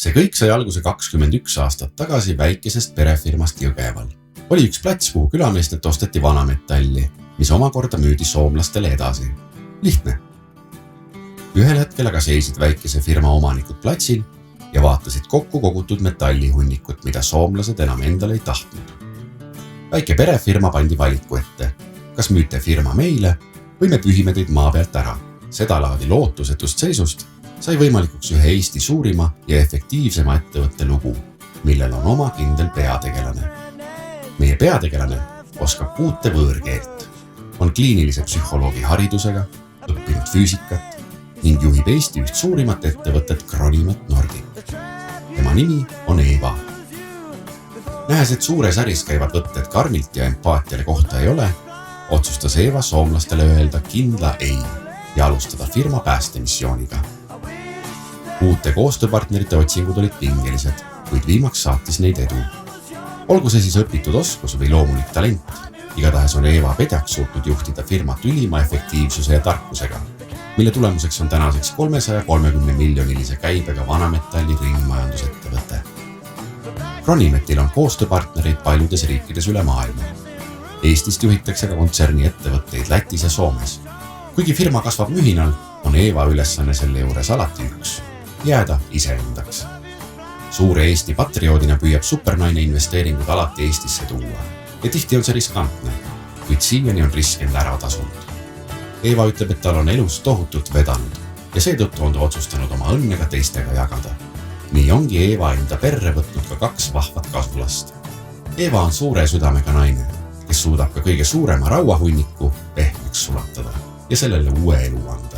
See kõik sai alguse 21 aastat tagasi väikesest perefirmast Jõgeval. Oli üks plats, kuhu külameestelt osteti vanametalli, mis omakorda müüdi soomlastele edasi. Lihtne. Ühel hetkel aga seisid väikese firma omanikud platsil ja vaatasid kokku kogutud metallihunnikut, mida soomlased enam endale ei tahtnud. Väike perefirma pandi valiku ette. Kas müüte firma meile või me pühime teid maa pealt ära? Seda laadi lootusetust seisust sai võimalikuks ühe Eesti suurima ja efektiivsema ettevõtte lugu, millel on oma kindel peategelane. Meie peategelane oskab 6 võõrkeelt, on kliinilise psühholoogi haridusega, õppinud füüsikat ning juhib Eesti üht suurimat ettevõtet Kronimet Nordic. Tema nimi on Eeva. Nähes, et suures äris käivad võtted karmilt ja empaatiale kohta ei ole, otsustas Eeva soomlastele öelda kindla ei ja alustada firma päästemissiooniga. Uute koostööpartnerite otsingud olid pingelised, kuid viimaks saatis neid edu. Olgu see siis õpitud oskus või loomulik talent, igatahes on Eeva Pedjaks suutnud juhtida firmat ülima efektiivsuse ja tarkusega, mille tulemuseks on tänaseks 330 miljonilise käibega vanametalli ringmajandusettevõte. Kronimetil on koostööpartnereid paljudes riikides üle maailma. Eestist juhitakse ka kontserni ettevõtteid Lätis ja Soomes. Kuigi firma kasvab mühinal, on Eeva ülesanne selle juures alati üks. Jääda iseendaks. Suure Eesti patrioodina püüab supernaine investeeringud alati Eestisse tuua. Ja tihti on see riskantne, kuid siiani on risk end ära tasunud. Eeva ütleb, et tal on elus tohutult vedanud ja seetõttu on ta otsustanud oma õnnega teistega jagada. Nii ongi Eeva enda perre võtnud ka 2 vahvat kasulast. Eeva on suure südamega naine, kes suudab ka kõige suurema rauahunniku pehmeks sulatada ja sellele uue elu anda.